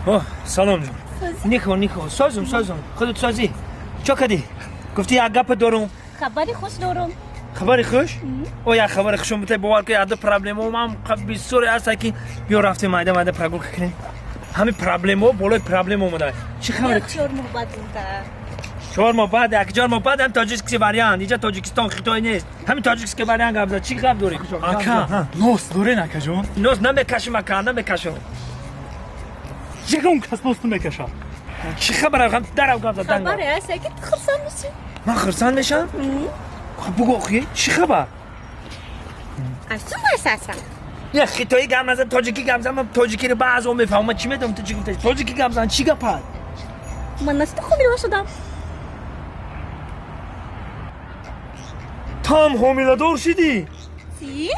اوه سلام جون. نیکو سازم خودت سازی چه کردی؟ گفتی یک گپ دارم. خبری خوش دارم. خبری خوش؟ او یا خبری خوشم بته باور که عده پرابلمو من قبل سوری است که بیا رفتیم مایده پرگول کنیم. همین پرابلمو بالای پرابلم اومده. چه خبری؟ چهار ماه بعد بوده. 4 ماه بعد یک 4 ماه بعد هم تاجیکستان بریان. اینجا تاجیکستان خطای نیست. همین تاجیکستان بریان گفت چی گپ داری؟ آکا نوس دوره نکه جون. نوس نمیکشم اکا نمیکشم. چیکار کس نوس نمیکشم. چی خبره خم درو گفت دنگ. خبری است که خرسان میشی. من خرسان میشم؟ خب بگو اخی چی خبر؟ از تو مساسم. یا خطایی گام نزن تاجیکی گام زدم تاجیکی رو بعضو میفهمم چی میدونم تاجیکی گام زدن چی گپ؟ من است خوبی شدم. تام حامله دار شدی؟ چی؟